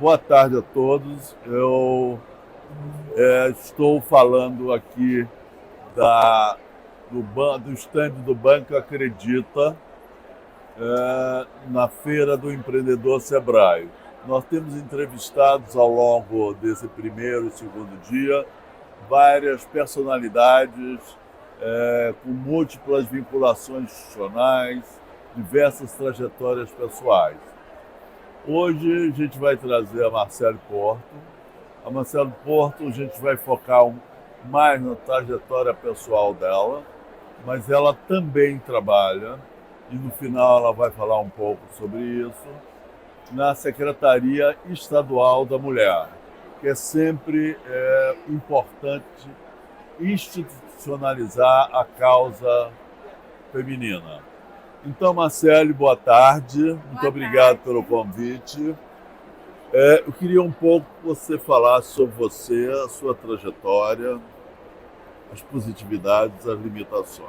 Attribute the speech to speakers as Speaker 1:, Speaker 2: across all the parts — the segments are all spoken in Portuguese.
Speaker 1: Boa tarde a todos. Eu estou falando aqui do stand do Banco Acredita, na Feira do Empreendedor Sebrae. Nós temos entrevistados ao longo desse primeiro e segundo dia várias personalidades com múltiplas vinculações institucionais, diversas trajetórias pessoais. Hoje a gente vai trazer a Marcele Porto. A Marcele Porto a gente vai focar mais na trajetória pessoal dela, mas ela também trabalha, e no final ela vai falar um pouco sobre isso, na Secretaria Estadual da Mulher, que é sempre importante institucionalizar a causa feminina. Então, Marcele, boa tarde. Muito obrigado pelo convite. Eu queria um pouco que você falasse sobre você, a sua trajetória, as positividades, as limitações.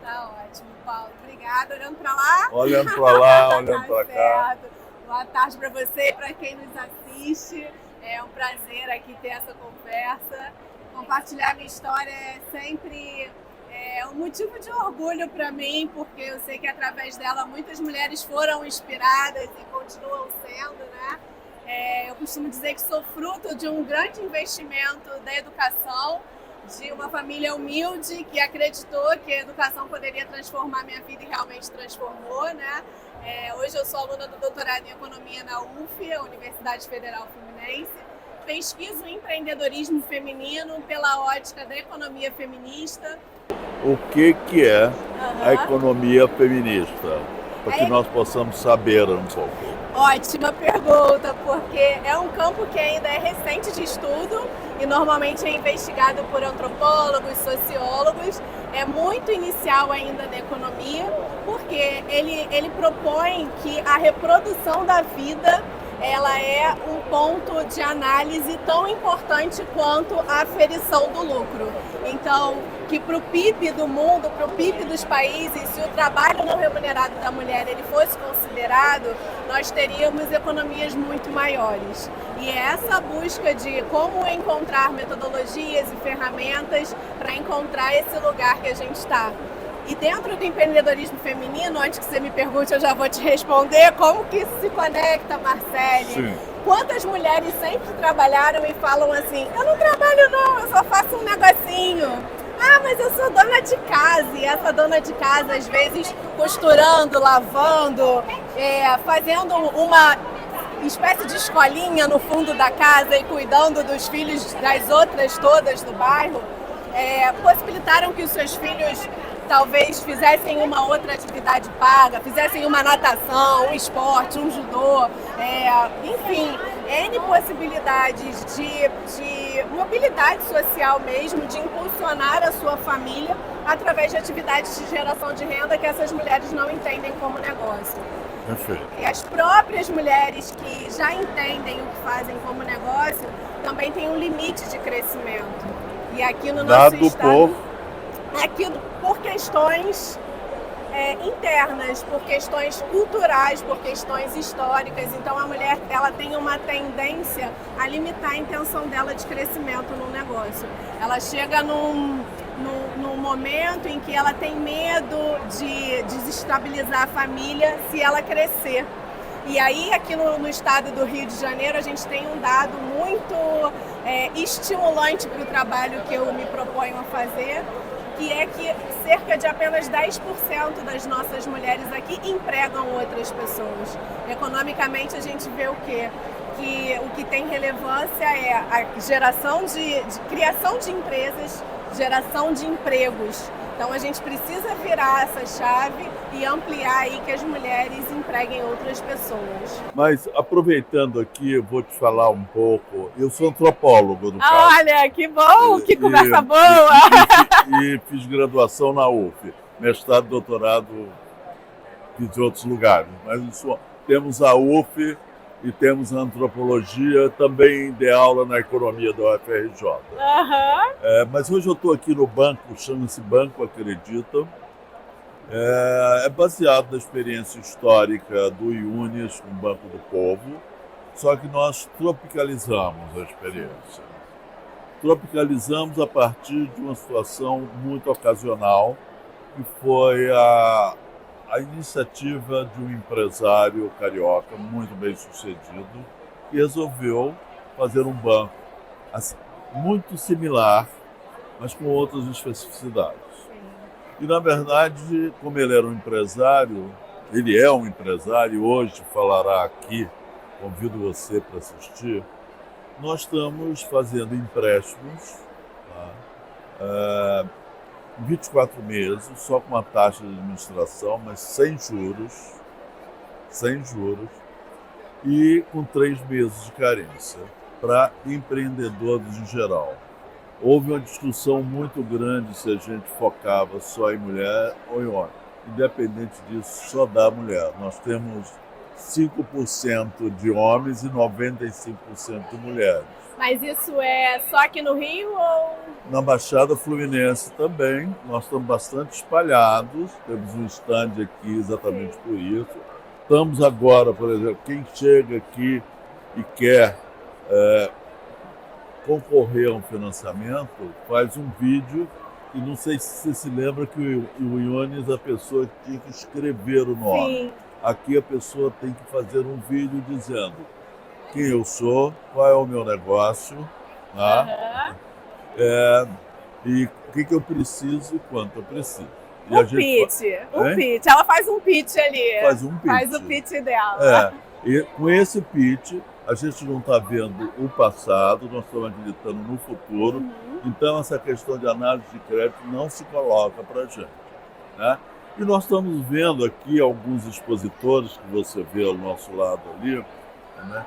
Speaker 2: Tá ótimo, Paulo. Obrigada. Olhando para lá?
Speaker 1: Olhando para lá, olhando para cá.
Speaker 2: Boa tarde para você e para quem nos assiste. É um prazer aqui ter essa conversa. Compartilhar minha história é sempre um motivo de orgulho para mim, porque eu sei que através dela muitas mulheres foram inspiradas e continuam sendo, né? Eu costumo dizer que sou fruto de um grande investimento da educação, de uma família humilde que acreditou que a educação poderia transformar minha vida e realmente transformou, né? Hoje eu sou aluna do doutorado em Economia na UF, a Universidade Federal Fluminense. Pesquiso empreendedorismo feminino pela ótica da economia feminista.
Speaker 1: O que é a economia feminista? Para que nós possamos saber um pouco.
Speaker 2: Ótima pergunta, porque é um campo que ainda é recente de estudo e normalmente é investigado por antropólogos, sociólogos. É muito inicial ainda da economia, porque ele propõe que a reprodução da vida ela é um ponto de análise tão importante quanto a aferição do lucro. Então, que para o PIB do mundo, para o PIB dos países, se o trabalho não remunerado da mulher ele fosse considerado, nós teríamos economias muito maiores. E é essa busca de como encontrar metodologias e ferramentas para encontrar esse lugar que a gente está. E dentro do empreendedorismo feminino, antes que você me pergunte, eu já vou te responder como que isso se conecta, Marcele.
Speaker 1: Sim.
Speaker 2: Quantas mulheres sempre trabalharam e falam assim, eu não trabalho não, eu só faço um negocinho. Ah, mas eu sou dona de casa, e essa dona de casa, às vezes, costurando, lavando, fazendo uma espécie de escolinha no fundo da casa e cuidando dos filhos das outras todas do bairro, possibilitaram que os seus filhos talvez fizessem uma outra atividade paga, fizessem uma natação, um esporte, um judô, enfim, N possibilidades de mobilidade social mesmo, de impulsionar a sua família através de atividades de geração de renda que essas mulheres não entendem como negócio.
Speaker 1: Perfeito.
Speaker 2: E as próprias mulheres que já entendem o que fazem como negócio também têm um limite de crescimento. E aqui no nosso estado... Aqui por questões internas, por questões culturais, por questões históricas. Então a mulher ela tem uma tendência a limitar a intenção dela de crescimento no negócio. Ela chega num momento em que ela tem medo de desestabilizar a família se ela crescer. E aí aqui no estado do Rio de Janeiro a gente tem um dado muito estimulante para o trabalho que eu me proponho a fazer, que é que cerca de apenas 10% das nossas mulheres aqui empregam outras pessoas. Economicamente, a gente vê o quê? Que o que tem relevância é a geração de criação de empresas, geração de empregos. Então, a gente precisa virar essa chave e ampliar aí que as mulheres empreguem outras pessoas.
Speaker 1: Mas, aproveitando aqui, eu vou te falar um pouco. Eu sou antropólogo, no caso.
Speaker 2: Olha, que bom! Que conversa boa!
Speaker 1: E fiz graduação na UF. Mestrado, doutorado, fiz em outros lugares. Mas temos a UF e temos a antropologia, também dei aula na economia da UFRJ. Mas hoje eu estou aqui no banco, chama-se Banco Acredita. É baseado na experiência histórica do IUNES, com o Banco do Povo, Só que nós tropicalizamos a experiência. Tropicalizamos a partir de uma situação muito ocasional, que foi a iniciativa de um empresário carioca muito bem sucedido, que resolveu fazer um banco assim, muito similar, mas com outras especificidades. E, na verdade, como ele era um empresário, ele é um empresário, e hoje falará aqui, convido você para assistir, nós estamos fazendo empréstimos, tá? 24 meses, só com uma taxa de administração, mas sem juros, e com 3 meses de carência, para empreendedores em geral. Houve uma discussão muito grande se a gente focava só em mulher ou em homem. Independente disso, só dá mulher. Nós temos 5% de homens e 95% de mulheres.
Speaker 2: Mas isso é só aqui no Rio ou...
Speaker 1: Na Baixada Fluminense também, nós estamos bastante espalhados, temos um stand aqui exatamente por isso. Estamos agora, por exemplo, quem chega aqui e quer concorrer a um financiamento, faz um vídeo, e não sei se você se lembra que o Iones, a pessoa tinha que escrever o nome.
Speaker 2: Sim.
Speaker 1: Aqui a pessoa tem que fazer um vídeo dizendo quem eu sou, qual é o meu negócio, tá? E o que eu preciso e quanto eu preciso. E
Speaker 2: um pitch. Ela faz um pitch ali.
Speaker 1: Faz um pitch.
Speaker 2: Faz o pitch dela.
Speaker 1: E com esse pitch, a gente não está vendo o passado, nós estamos acreditando no futuro. Então, essa questão de análise de crédito não se coloca para a gente, né? E nós estamos vendo aqui alguns expositores que você vê ao nosso lado ali, né?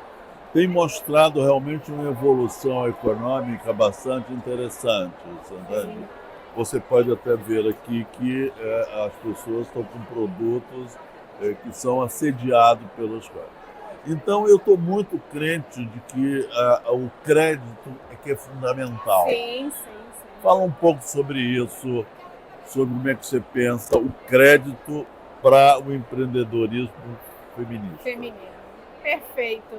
Speaker 1: Tem mostrado realmente uma evolução econômica bastante interessante, entende? Você pode até ver aqui que as pessoas estão com produtos que são assediados pelos quais. Então, eu estou muito crente de que o crédito é que é fundamental.
Speaker 2: Sim.
Speaker 1: Fala um pouco sobre isso, sobre como é que você pensa o crédito para o empreendedorismo feminino.
Speaker 2: Perfeito.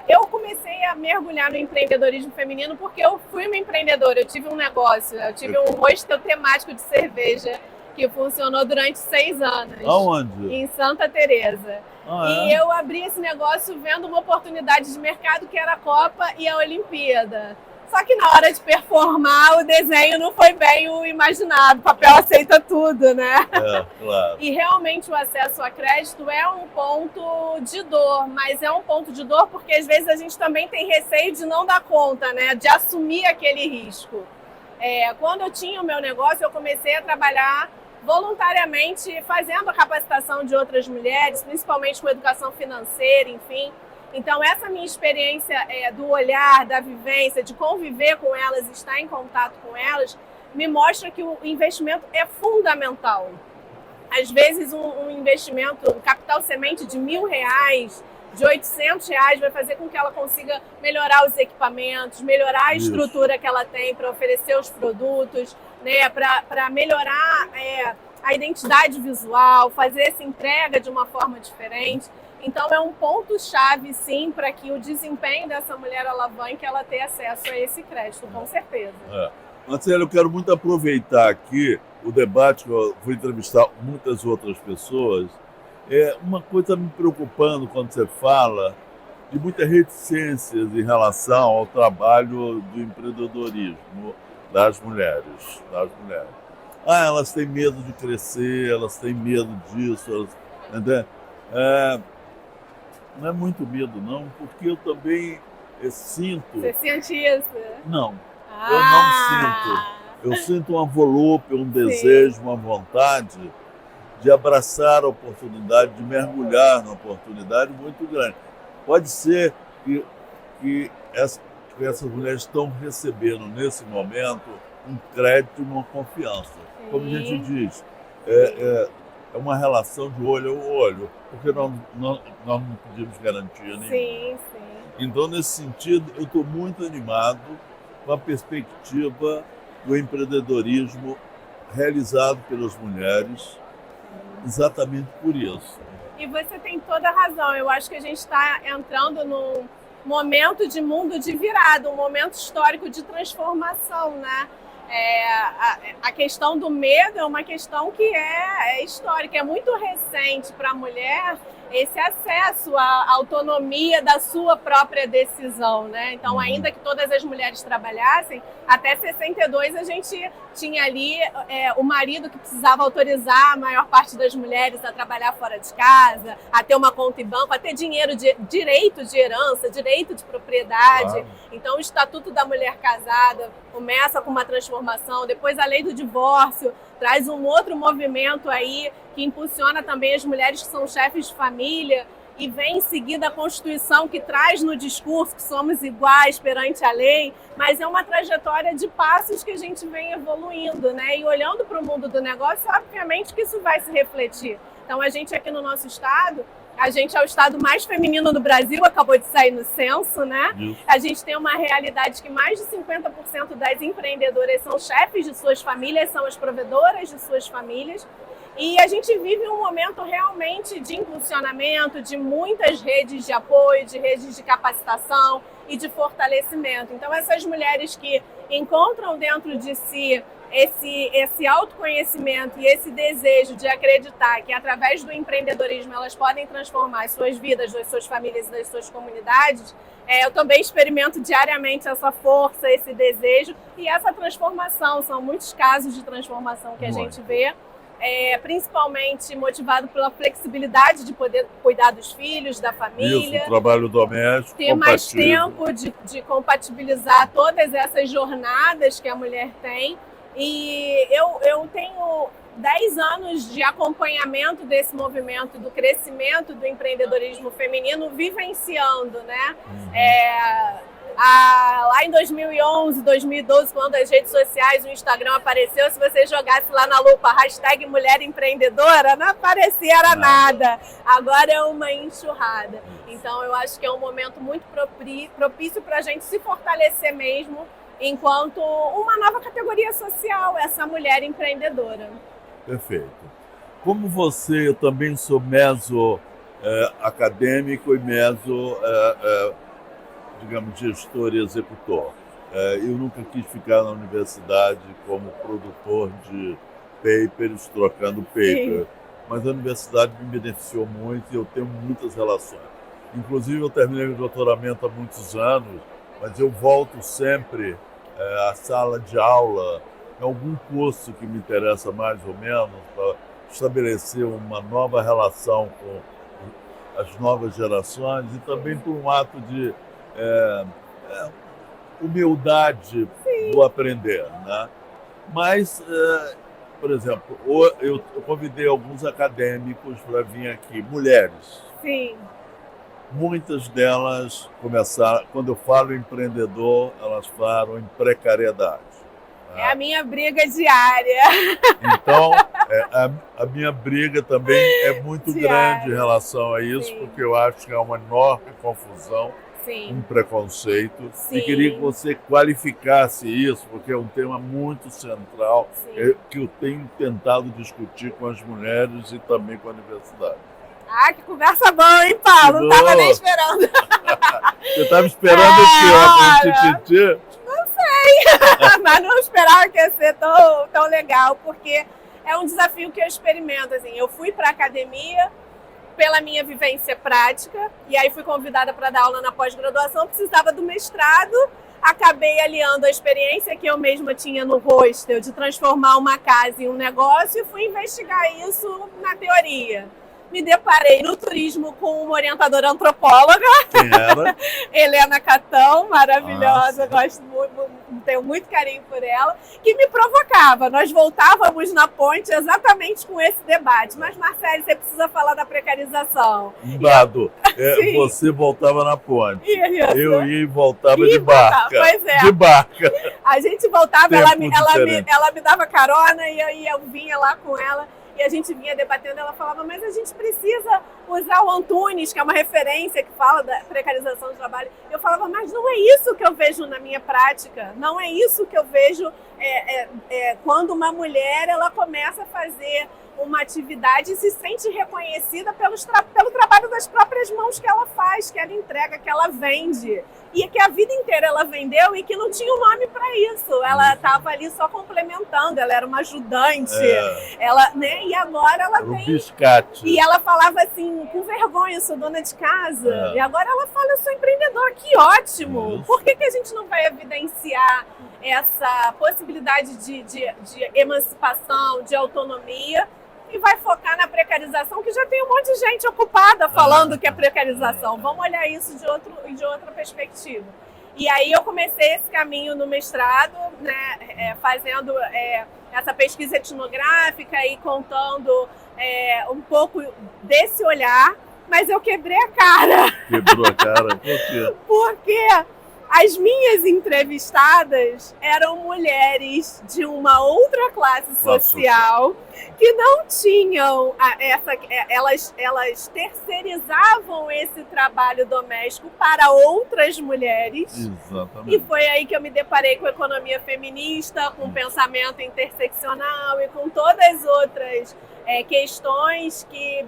Speaker 2: Eu comecei a mergulhar no empreendedorismo feminino porque eu fui uma empreendedora, eu tive um negócio, eu tive um hostel temático de cerveja que funcionou durante 6 anos.
Speaker 1: Aonde?
Speaker 2: Em Santa Teresa. E eu abri esse negócio vendo uma oportunidade de mercado que era a Copa e a Olimpíada. Só que na hora de performar, o desenho não foi bem o imaginado. O papel aceita tudo, né?
Speaker 1: Claro.
Speaker 2: E realmente o acesso a crédito é um ponto de dor, mas é um ponto de dor porque às vezes a gente também tem receio de não dar conta, né? De assumir aquele risco. Quando eu tinha o meu negócio, eu comecei a trabalhar voluntariamente fazendo a capacitação de outras mulheres, principalmente com educação financeira, enfim. Então, essa minha experiência do olhar, da vivência, de conviver com elas, estar em contato com elas, me mostra que o investimento é fundamental. Às vezes, um investimento, um capital semente de R$1.000, de R$800, vai fazer com que ela consiga melhorar os equipamentos, melhorar a estrutura que ela tem para oferecer os produtos, né, para melhorar a identidade visual, fazer essa entrega de uma forma diferente. Então, é um ponto-chave, sim, para que o desempenho dessa mulher alavanque ela ter acesso a esse crédito, com certeza.
Speaker 1: Marcelo, eu quero muito aproveitar aqui o debate, que eu vou entrevistar muitas outras pessoas. Uma coisa me preocupando quando você fala de muitas reticências em relação ao trabalho do empreendedorismo das mulheres. Elas têm medo de crescer, elas têm medo disso. Não é muito medo, não, porque eu também sinto...
Speaker 2: Você sente isso?
Speaker 1: Não, eu não sinto. Eu sinto uma volúpia, um desejo, uma vontade de abraçar a oportunidade, de mergulhar na oportunidade muito grande. Pode ser que essas mulheres estão recebendo, nesse momento, um crédito e uma confiança. Sim. Como a gente diz, é uma relação de olho a olho, porque nós não pedimos garantia nenhuma.
Speaker 2: Sim.
Speaker 1: Então, nesse sentido, eu estou muito animado com a perspectiva do empreendedorismo realizado pelas mulheres, exatamente por isso.
Speaker 2: E você tem toda a razão. Eu acho que a gente está entrando num momento de mundo de virada, um momento histórico de transformação, né? A questão do medo é uma questão que é histórica, é muito recente para a mulher esse acesso à autonomia da sua própria decisão, né? Então, ainda que todas as mulheres trabalhassem, até 62 a gente tinha ali o marido que precisava autorizar a maior parte das mulheres a trabalhar fora de casa, a ter uma conta em banco, a ter dinheiro, direito de herança, direito de propriedade. Claro. Então, o Estatuto da Mulher Casada começa com uma transformação, depois a Lei do Divórcio traz um outro movimento aí que impulsiona também as mulheres que são chefes de família, e vem em seguida a Constituição, que traz no discurso que somos iguais perante a lei, mas é uma trajetória de passos que a gente vem evoluindo, né? E olhando para o mundo do negócio, obviamente que isso vai se refletir. Então, a gente aqui no nosso estado, a gente é o estado mais feminino do Brasil, acabou de sair no censo, né? A gente tem uma realidade que mais de 50% das empreendedoras são chefes de suas famílias, são as provedoras de suas famílias. E a gente vive um momento realmente de impulsionamento, de muitas redes de apoio, de redes de capacitação e de fortalecimento. Então, essas mulheres que encontram dentro de si esse autoconhecimento e esse desejo de acreditar que através do empreendedorismo elas podem transformar as suas vidas, das suas famílias e das suas comunidades, eu também experimento diariamente essa força, esse desejo e essa transformação. São muitos casos de transformação que a gente vê. Principalmente motivado pela flexibilidade de poder cuidar dos filhos, da família.
Speaker 1: Isso, trabalho doméstico,
Speaker 2: ter mais tempo de compatibilizar todas essas jornadas que a mulher tem. E eu tenho 10 anos de acompanhamento desse movimento, do crescimento do empreendedorismo feminino, vivenciando, né? Lá em 2011, 2012, quando as redes sociais, o Instagram apareceu, se você jogasse lá na lupa #mulher empreendedora, não aparecia nada. Agora é uma enxurrada. Então eu acho que é um momento muito propício para a gente se fortalecer mesmo enquanto uma nova categoria social, essa mulher empreendedora.
Speaker 1: Perfeito. Como você, eu também sou acadêmico e digamos, gestor e executor. Eu nunca quis ficar na universidade como produtor de papers, trocando paper, mas a universidade me beneficiou muito e eu tenho muitas relações. Inclusive, eu terminei meu doutoramento há muitos anos, mas eu volto sempre à sala de aula, em algum curso que me interessa mais ou menos, para estabelecer uma nova relação com as novas gerações e também por um ato de humildade do aprender, né? Mas, por exemplo, eu convidei alguns acadêmicos para vir aqui, mulheres.
Speaker 2: Sim.
Speaker 1: Muitas delas começaram, quando eu falo empreendedor, elas falam em precariedade.
Speaker 2: É a minha briga diária.
Speaker 1: Então, a minha briga também é muito grande em relação a isso, porque eu acho que há uma enorme confusão, um preconceito. E queria que você qualificasse isso, porque é um tema muito central que eu tenho tentado discutir com as mulheres e também com a universidade.
Speaker 2: Que conversa boa, hein, Paulo? Não estava nem esperando.
Speaker 1: Você estava esperando o quê?
Speaker 2: Não sei, mas não esperava que ia ser tão legal, porque é um desafio que eu experimento. Assim, eu fui para a academia pela minha vivência prática, e aí fui convidada para dar aula na pós-graduação, precisava do mestrado, acabei aliando a experiência que eu mesma tinha no hostel de transformar uma casa em um negócio e fui investigar isso na teoria. Me deparei no turismo com uma orientadora antropóloga, Helena Catão, maravilhosa, gosto muito, tenho muito carinho por ela, que me provocava. Nós voltávamos na ponte exatamente com esse debate. Mas, Marcele, você precisa falar da precarização.
Speaker 1: Dado, você voltava na ponte. Eu ia e voltava de barca.
Speaker 2: Pois é.
Speaker 1: De barca.
Speaker 2: A gente voltava, ela me dava carona e eu vinha lá com ela. E a gente vinha debatendo, ela falava, mas a gente precisa usar o Antunes, que é uma referência que fala da precarização do trabalho. Eu falava, mas não é isso que eu vejo na minha prática, não é isso que eu vejo quando uma mulher ela começa a fazer uma atividade e se sente reconhecida pelo trabalho das próprias mãos que ela faz, que ela entrega, que ela vende. E que a vida inteira ela vendeu e que não tinha um nome para isso. Ela estava ali só complementando, ela era uma ajudante. Ela, né? E agora ela tem...
Speaker 1: biscate.
Speaker 2: E ela falava assim, com vergonha, eu sou dona de casa. E agora ela fala, eu sou empreendedora. Que ótimo! Isso. Por que a gente não vai evidenciar essa possibilidade de emancipação, de autonomia, e vai focar na precarização, que já tem um monte de gente ocupada falando que é precarização. Vamos olhar isso de outra perspectiva. E aí eu comecei esse caminho no mestrado, né, fazendo essa pesquisa etnográfica e contando um pouco desse olhar, mas eu quebrei a cara.
Speaker 1: Quebrou a cara? Por quê?
Speaker 2: Porque as minhas entrevistadas eram mulheres de uma outra classe social que não tinham elas terceirizavam esse trabalho doméstico para outras mulheres.
Speaker 1: Exatamente.
Speaker 2: E foi aí que eu me deparei com economia feminista, com pensamento interseccional e com todas as outras questões que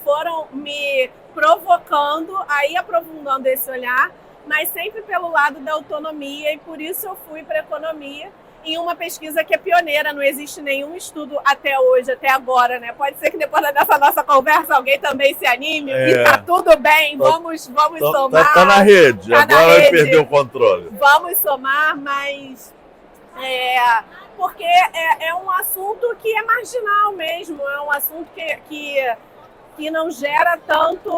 Speaker 2: foram me provocando a ir aprofundando esse olhar, mas sempre pelo lado da autonomia, e por isso eu fui para a economia em uma pesquisa que é pioneira, não existe nenhum estudo até hoje, até agora, né? Pode ser que depois dessa nossa conversa alguém também se anime, e tá tudo bem, vamos somar.
Speaker 1: Tá na rede, agora vai perder o controle.
Speaker 2: Vamos somar, mas porque é um assunto que é marginal mesmo, é um assunto que não gera tanto,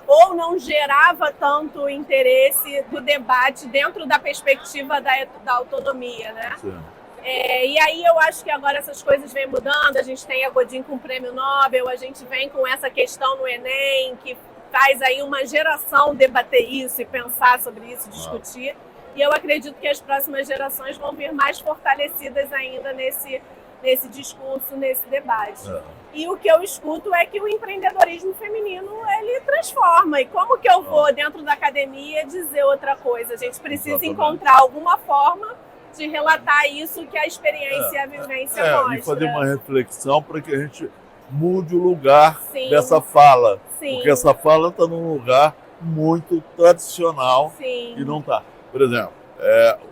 Speaker 2: ou não gerava tanto interesse do debate dentro da perspectiva da autonomia, né?
Speaker 1: Sim.
Speaker 2: E aí eu acho que agora essas coisas vêm mudando, a gente tem a Godin com o Prêmio Nobel, a gente vem com essa questão no Enem, que faz aí uma geração debater isso e pensar sobre isso, discutir. E eu acredito que as próximas gerações vão vir mais fortalecidas ainda nesse discurso, nesse debate. E o que eu escuto é que o empreendedorismo feminino, ele transforma. E como que eu vou, dentro da academia, dizer outra coisa? A gente precisa encontrar alguma forma de relatar isso que a experiência e a vivência mostra.
Speaker 1: E fazer uma reflexão para que a gente mude o lugar dessa fala.
Speaker 2: Sim.
Speaker 1: Porque essa fala está num lugar muito tradicional e não está. Por exemplo,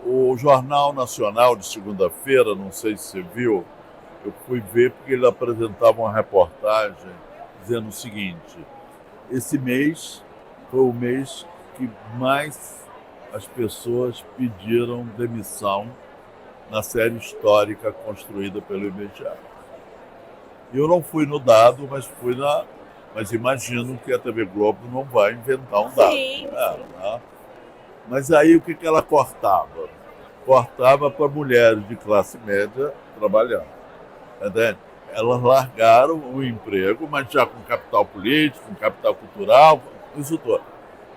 Speaker 1: o Jornal Nacional de segunda-feira, não sei se você viu, eu fui ver porque ele apresentava uma reportagem dizendo o seguinte: esse mês foi o mês que mais as pessoas pediram demissão na série histórica construída pelo IBGE. Eu não fui no dado, mas imagino que a TV Globo não vai inventar um dado.
Speaker 2: Sim.
Speaker 1: Mas aí o que ela cortava? Cortava para mulheres de classe média trabalhando. Entende? Elas largaram o emprego, mas já com capital político, com capital cultural, isso tudo.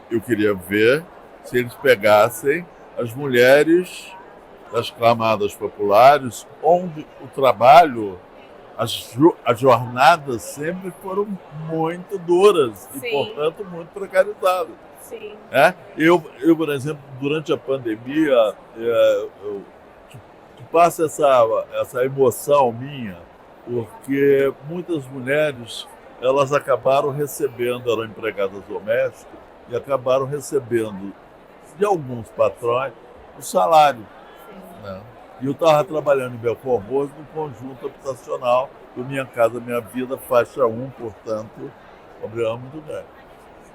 Speaker 1: Eu queria ver se eles pegassem as mulheres das camadas populares, onde o trabalho, as jornadas sempre foram muito duras e, portanto, muito precarizadas.
Speaker 2: Sim.
Speaker 1: Eu, por exemplo, durante a pandemia, passa essa emoção minha, porque muitas mulheres, elas acabaram recebendo, eram empregadas domésticas, e acabaram recebendo de alguns patrões o salário. Né? E eu estava trabalhando em Belfort Roxo no conjunto habitacional do Minha Casa Minha Vida, faixa 1, portanto, problema muito grande.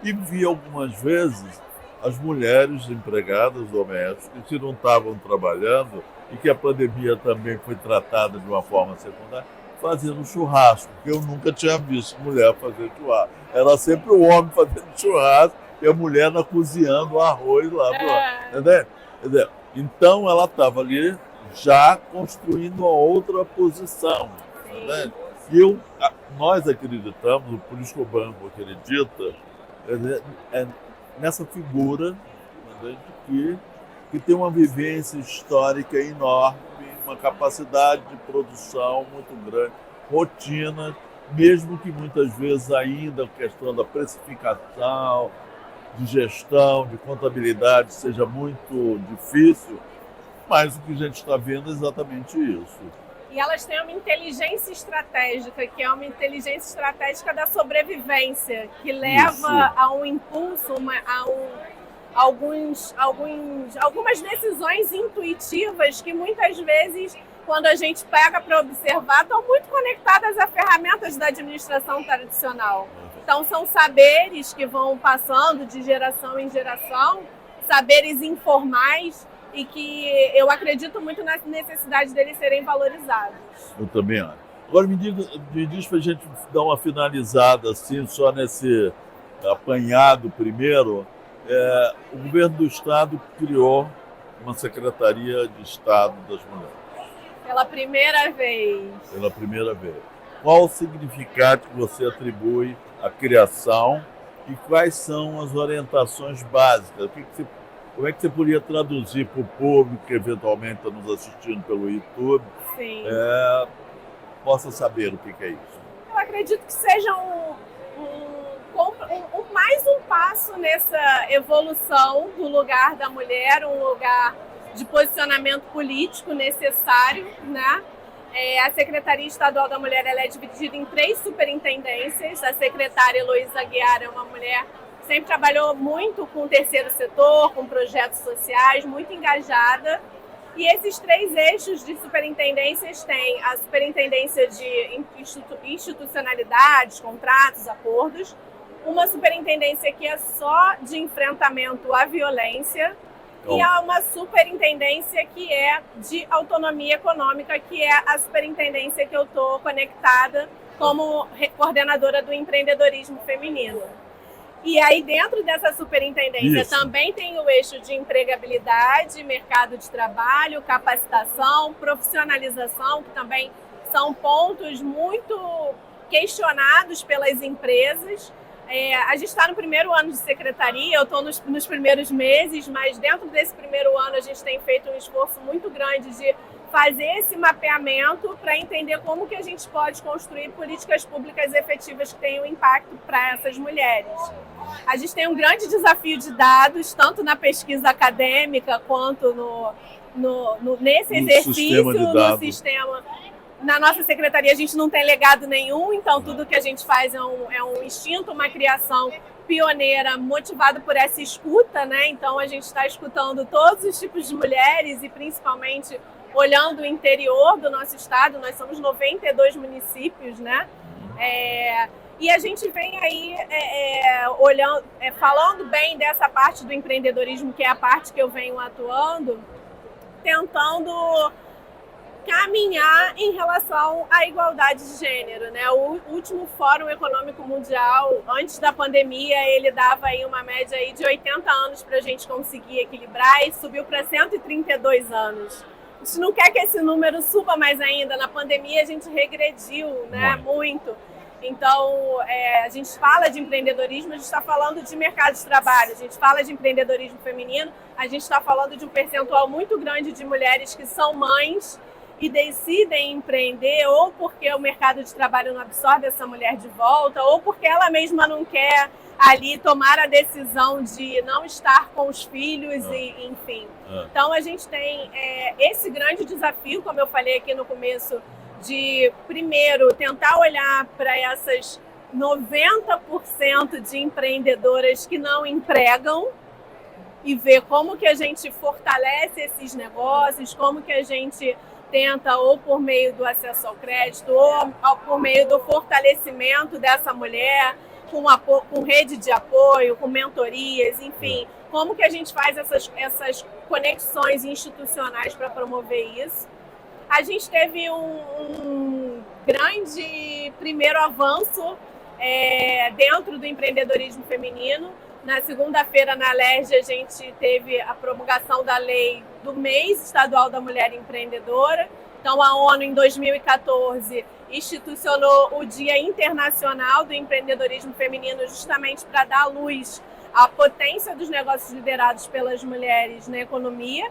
Speaker 1: E vi algumas vezes as mulheres empregadas domésticas que não estavam trabalhando e que a pandemia também foi tratada de uma forma secundária, fazendo churrasco, que eu nunca tinha visto mulher fazer churrasco. Era sempre o homem fazendo churrasco e a mulher cozinhando o arroz lá. Entendeu? Então ela estava ali já construindo uma outra posição. Entendeu? E nós acreditamos, o Político Banco acredita, nessa figura, que tem uma vivência histórica enorme, uma capacidade de produção muito grande, rotina mesmo que muitas vezes ainda a questão da precificação, de gestão, de contabilidade seja muito difícil, mas o que a gente está vendo é exatamente isso.
Speaker 2: E elas têm uma inteligência estratégica, que é uma inteligência estratégica da sobrevivência, que leva a um impulso, algumas decisões intuitivas que muitas vezes, quando a gente pega para observar, estão muito conectadas a ferramentas da administração tradicional. Então, são saberes que vão passando de geração em geração, saberes informais, e que eu acredito muito na necessidade deles serem valorizados.
Speaker 1: Eu também acho. Agora me diz para a gente dar uma finalizada assim, só nesse apanhado primeiro. O governo do Estado criou uma Secretaria de Estado das Mulheres.
Speaker 2: Pela primeira vez.
Speaker 1: Pela primeira vez. Qual o significado que você atribui à criação e quais são as orientações básicas? Como é que você poderia traduzir para o público que eventualmente está nos assistindo pelo YouTube, possa saber o que é isso?
Speaker 2: Eu acredito que seja mais um passo nessa evolução do lugar da mulher, um lugar de posicionamento político necessário, né? A Secretaria Estadual da Mulher ela é dividida em 3 superintendências. A secretária Heloísa Aguiar é uma mulher que sempre trabalhou muito com o terceiro setor, com projetos sociais, muito engajada. E esses 3 eixos de superintendências têm a superintendência de institucionalidades, contratos, acordos, uma superintendência que é só de enfrentamento à violência, e há uma superintendência que é de autonomia econômica, que é a superintendência que eu estou conectada como coordenadora do empreendedorismo feminino. E aí dentro dessa superintendência também tem o eixo de empregabilidade, mercado de trabalho, capacitação, profissionalização, que também são pontos muito questionados pelas empresas. A gente está no primeiro ano de secretaria, eu estou nos primeiros meses, mas dentro desse primeiro ano a gente tem feito um esforço muito grande de fazer esse mapeamento para entender como que a gente pode construir políticas públicas efetivas que tenham impacto para essas mulheres. A gente tem um grande desafio de dados, tanto na pesquisa acadêmica quanto nesse exercício, no sistema. Na nossa secretaria a gente não tem legado nenhum, então tudo que a gente faz é um instinto, uma criação pioneira, motivado por essa escuta, né? Então a gente está escutando todos os tipos de mulheres e principalmente olhando o interior do nosso estado. Nós somos 92 municípios, né? E a gente vem aí falando bem dessa parte do empreendedorismo, que é a parte que eu venho atuando, tentando caminhar em relação à igualdade de gênero, né? O último Fórum Econômico Mundial, antes da pandemia, ele dava aí uma média aí de 80 anos para a gente conseguir equilibrar e subiu para 132 anos. A gente não quer que esse número suba mais ainda. Na pandemia a gente regrediu, né? Muito. Então, a gente fala de empreendedorismo, a gente está falando de mercado de trabalho, a gente fala de empreendedorismo feminino, a gente está falando de um percentual muito grande de mulheres que são mães e decidem empreender, ou porque o mercado de trabalho não absorve essa mulher de volta, ou porque ela mesma não quer ali tomar a decisão de não estar com os filhos, e enfim. Então a gente tem esse grande desafio, como eu falei aqui no começo, de primeiro tentar olhar para essas 90% de empreendedoras que não empregam e ver como que a gente fortalece esses negócios, como que a gente tenta, ou por meio do acesso ao crédito, ou por meio do fortalecimento dessa mulher, com rede de apoio, com mentorias, enfim, como que a gente faz essas conexões institucionais para promover isso. A gente teve um grande primeiro avanço dentro do empreendedorismo feminino. Na segunda-feira, na LERJ, a gente teve a promulgação da lei do mês estadual da mulher empreendedora. Então, a ONU, em 2014, institucionou o Dia Internacional do Empreendedorismo Feminino justamente para dar luz à potência dos negócios liderados pelas mulheres na economia.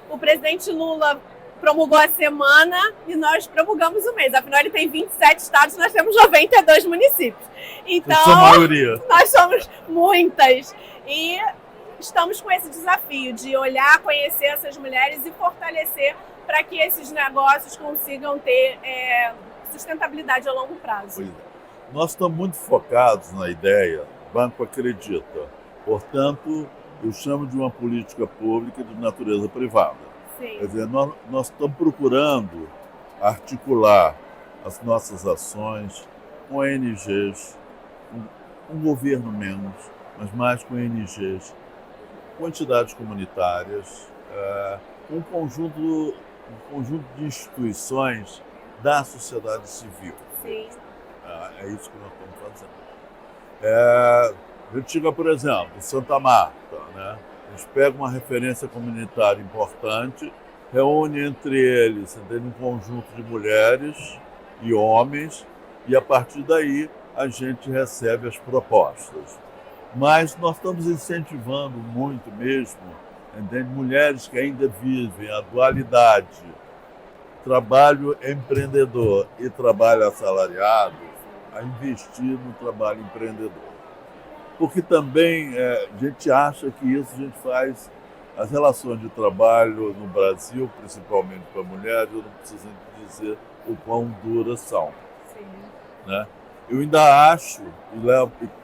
Speaker 2: O presidente Lula promulgou a semana e nós promulgamos o mês. Afinal, ele tem 27 estados, nós temos 92 municípios. Então,
Speaker 1: a maioria.
Speaker 2: Nós somos muitas. E estamos com esse desafio de olhar, conhecer essas mulheres e fortalecer para que esses negócios consigam ter sustentabilidade a longo prazo.
Speaker 1: Pois é. Nós estamos muito focados na ideia Banco Acredita. Portanto, eu chamo de uma política pública de natureza privada.
Speaker 2: Sim.
Speaker 1: Quer dizer, nós estamos procurando articular as nossas ações com ONGs, com governo menos, mas mais com ONGs, com entidades comunitárias, com um conjunto de instituições da sociedade civil.
Speaker 2: Sim.
Speaker 1: É isso que nós estamos fazendo. A gente chega, por exemplo, em Santa Marta, né? A gente pega uma referência comunitária importante, reúne entre eles um conjunto de mulheres e homens, e a partir daí a gente recebe as propostas. Mas nós estamos incentivando muito mesmo, mulheres que ainda vivem a dualidade, trabalho empreendedor e trabalho assalariado, a investir no trabalho empreendedor. Porque também a gente acha que isso a gente faz as relações de trabalho no Brasil, principalmente para mulheres, eu não preciso dizer o quão duras são.
Speaker 2: Sim.
Speaker 1: Né? Eu ainda acho e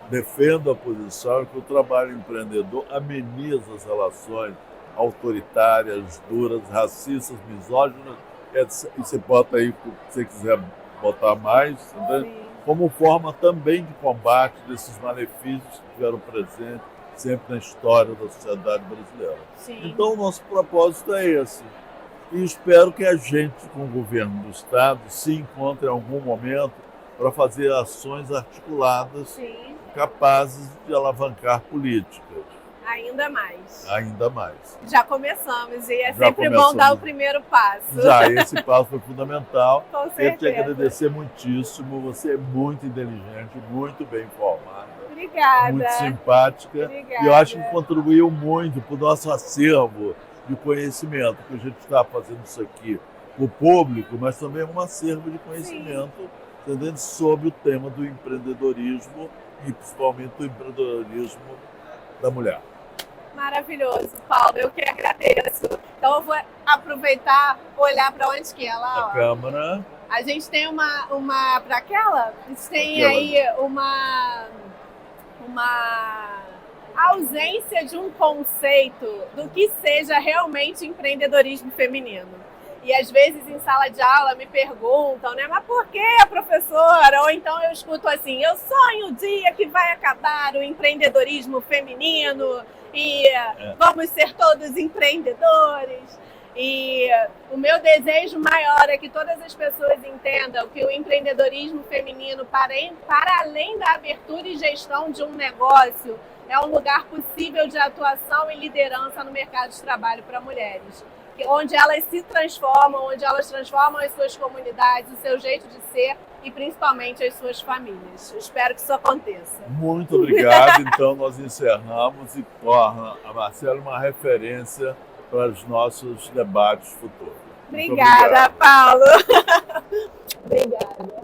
Speaker 1: defendo a posição que o trabalho empreendedor ameniza as relações autoritárias, duras, racistas, misóginas, e você bota aí o que você quiser botar mais, como forma também de combate desses malefícios que estiveram presentes sempre na história da sociedade brasileira.
Speaker 2: Sim.
Speaker 1: Então, o nosso propósito é esse. E espero que a gente, com o governo do Estado, se encontre em algum momento para fazer ações articuladas,
Speaker 2: Sim,
Speaker 1: capazes de alavancar políticas.
Speaker 2: ainda mais.
Speaker 1: Ainda mais.
Speaker 2: Já começamos e é
Speaker 1: Já
Speaker 2: sempre bom
Speaker 1: começamos.
Speaker 2: dar o primeiro passo.
Speaker 1: Já, esse passo foi fundamental.
Speaker 2: Com
Speaker 1: Quero te
Speaker 2: certeza.
Speaker 1: agradecer muitíssimo. Você é muito inteligente, muito bem informada,
Speaker 2: Obrigada.
Speaker 1: muito simpática.
Speaker 2: Obrigada.
Speaker 1: E eu acho que contribuiu muito para o nosso acervo de conhecimento, que a gente está fazendo isso aqui para o público, mas também um acervo de conhecimento, entendendo, sobre o tema do empreendedorismo e principalmente do empreendedorismo da mulher.
Speaker 2: Maravilhoso, Paulo, eu que agradeço. Então eu vou aproveitar, olhar para onde que é lá,
Speaker 1: A câmara.
Speaker 2: A gente tem uma para aquela? A gente tem
Speaker 1: Aquela
Speaker 2: aí uma ausência de um conceito do que seja realmente empreendedorismo feminino. E às vezes em sala de aula me perguntam, né? Mas por que, professora? Ou então eu escuto assim, eu sonho o dia que vai acabar o empreendedorismo feminino e vamos ser todos empreendedores. E o meu desejo maior é que todas as pessoas entendam que o empreendedorismo feminino, para além da abertura e gestão de um negócio, é um lugar possível de atuação e liderança no mercado de trabalho para mulheres. Onde elas se transformam, onde elas transformam as suas comunidades, o seu jeito de ser e principalmente as suas famílias. Eu espero que isso aconteça.
Speaker 1: Muito obrigado. Então nós encerramos e torna a Marcela uma referência para os nossos debates futuros.
Speaker 2: Obrigada, Paulo. Obrigada.